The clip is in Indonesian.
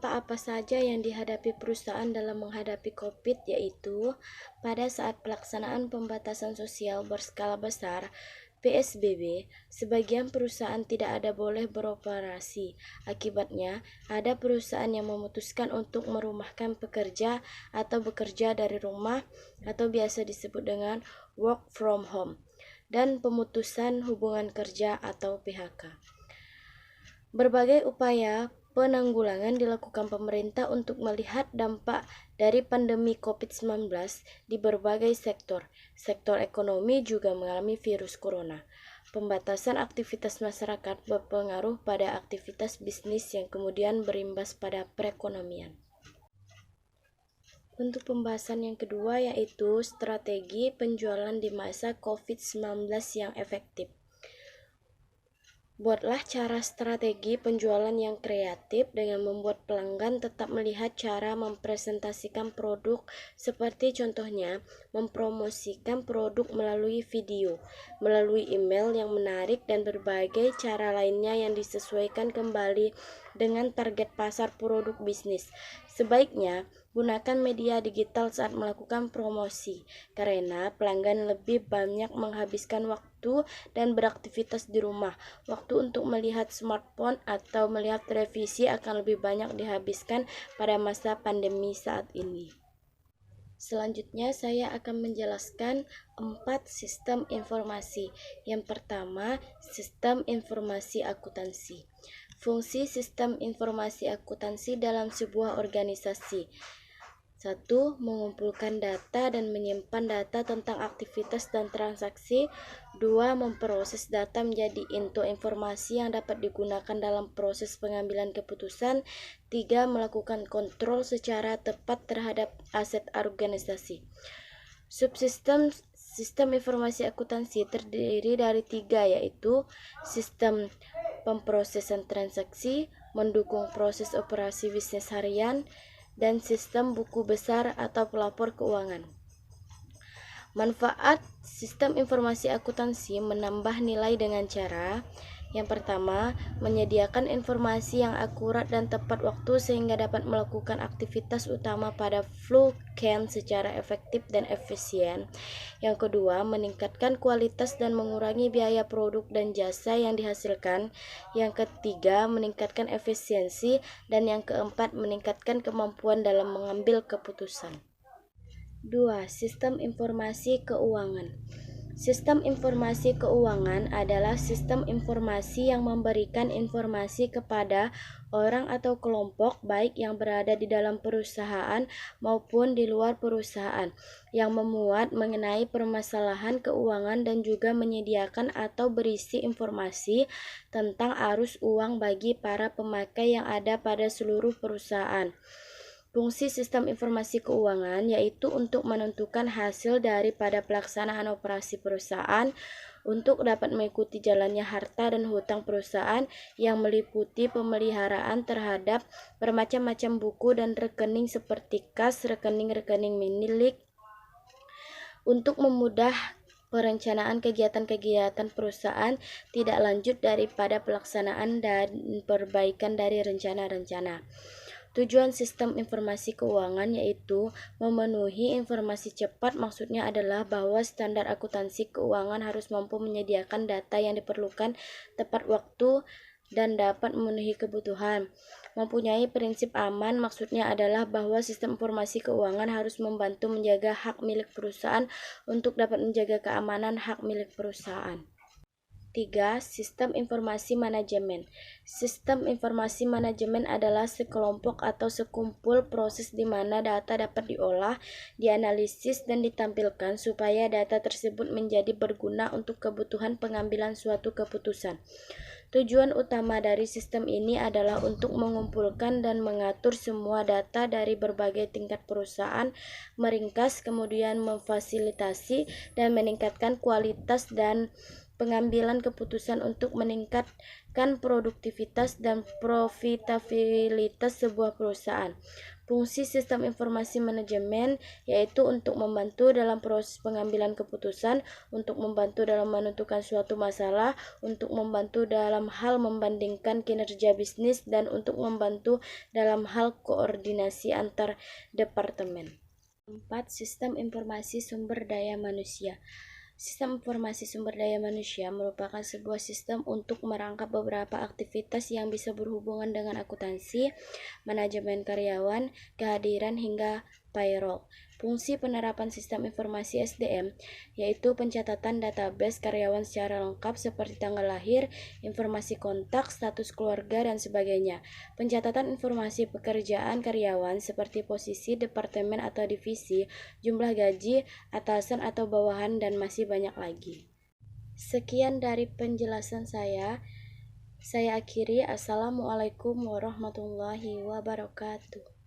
Dampak apa saja yang dihadapi perusahaan dalam menghadapi COVID, yaitu pada saat pelaksanaan pembatasan sosial berskala besar (PSBB), sebagian perusahaan tidak ada boleh beroperasi. Akibatnya, ada perusahaan yang memutuskan untuk merumahkan pekerja atau bekerja dari rumah atau biasa disebut dengan work from home, dan pemutusan hubungan kerja atau PHK. Berbagai upaya penanggulangan dilakukan pemerintah untuk melihat dampak dari pandemi COVID-19 di berbagai sektor. Sektor ekonomi juga mengalami virus corona. Pembatasan aktivitas masyarakat berpengaruh pada aktivitas bisnis yang kemudian berimbas pada perekonomian. Untuk pembahasan yang kedua yaitu strategi penjualan di masa COVID-19 yang efektif. Buatlah cara strategi penjualan yang kreatif dengan membuat pelanggan tetap melihat cara mempresentasikan produk, seperti contohnya mempromosikan produk melalui video, melalui email yang menarik, dan berbagai cara lainnya yang disesuaikan kembali dengan target pasar produk bisnis. Sebaiknya gunakan media digital saat melakukan promosi, karena pelanggan lebih banyak menghabiskan waktu dan beraktivitas di rumah. Waktu untuk melihat smartphone atau melihat televisi akan lebih banyak dihabiskan pada masa pandemi saat ini. Selanjutnya saya akan menjelaskan 4 sistem informasi. Yang pertama, sistem informasi akuntansi. Fungsi sistem informasi akuntansi dalam sebuah organisasi. 1. Mengumpulkan data dan menyimpan data tentang aktivitas dan transaksi. 2. Memproses data menjadi informasi yang dapat digunakan dalam proses pengambilan keputusan. 3. Melakukan kontrol secara tepat terhadap aset organisasi. Subsistem sistem informasi akuntansi terdiri dari 3, yaitu sistem pemrosesan transaksi, mendukung proses operasi bisnis harian, dan sistem buku besar atau pelapor keuangan. Manfaat sistem informasi akuntansi menambah nilai dengan cara: yang pertama, menyediakan informasi yang akurat dan tepat waktu sehingga dapat melakukan aktivitas utama pada Flucon secara efektif dan efisien. Yang kedua, meningkatkan kualitas dan mengurangi biaya produk dan jasa yang dihasilkan. Yang ketiga, meningkatkan efisiensi. Dan yang keempat, meningkatkan kemampuan dalam mengambil keputusan. 2. Sistem informasi keuangan. Sistem informasi keuangan adalah sistem informasi yang memberikan informasi kepada orang atau kelompok, baik yang berada di dalam perusahaan maupun di luar perusahaan, yang memuat mengenai permasalahan keuangan dan juga menyediakan atau berisi informasi tentang arus uang bagi para pemakai yang ada pada seluruh perusahaan. Fungsi sistem informasi keuangan yaitu untuk menentukan hasil daripada pelaksanaan operasi perusahaan, untuk dapat mengikuti jalannya harta dan hutang perusahaan yang meliputi pemeliharaan terhadap bermacam-macam buku dan rekening seperti kas, rekening-rekening milik, untuk memudah perencanaan kegiatan-kegiatan perusahaan tidak lanjut daripada pelaksanaan dan perbaikan dari rencana-rencana. Tujuan sistem informasi keuangan yaitu memenuhi informasi cepat. Maksudnya adalah bahwa standar akuntansi keuangan harus mampu menyediakan data yang diperlukan tepat waktu dan dapat memenuhi kebutuhan. Mempunyai prinsip aman, maksudnya adalah bahwa sistem informasi keuangan harus membantu menjaga hak milik perusahaan untuk dapat menjaga keamanan hak milik perusahaan. 3. Sistem informasi manajemen. Sistem informasi manajemen adalah sekelompok atau sekumpul proses di mana data dapat diolah, dianalisis, dan ditampilkan supaya data tersebut menjadi berguna untuk kebutuhan pengambilan suatu keputusan. Tujuan utama dari sistem ini adalah untuk mengumpulkan dan mengatur semua data dari berbagai tingkat perusahaan, meringkas, kemudian memfasilitasi dan meningkatkan kualitas dan pengambilan keputusan untuk meningkatkan produktivitas dan profitabilitas sebuah perusahaan. Fungsi sistem informasi manajemen yaitu untuk membantu dalam proses pengambilan keputusan, untuk membantu dalam menentukan suatu masalah, untuk membantu dalam hal membandingkan kinerja bisnis, dan untuk membantu dalam hal koordinasi antar departemen. 4. Sistem informasi sumber daya manusia. Sistem informasi sumber daya manusia merupakan sebuah sistem untuk merangkap beberapa aktivitas yang bisa berhubungan dengan akuntansi, manajemen karyawan, kehadiran, hingga payroll. Fungsi penerapan sistem informasi SDM yaitu pencatatan database karyawan secara lengkap seperti tanggal lahir, informasi kontak, status keluarga, dan sebagainya. Pencatatan informasi pekerjaan karyawan seperti posisi, departemen atau divisi, jumlah gaji, atasan atau bawahan, dan masih banyak lagi. Sekian dari penjelasan saya. Saya akhiri. Assalamualaikum warahmatullahi wabarakatuh.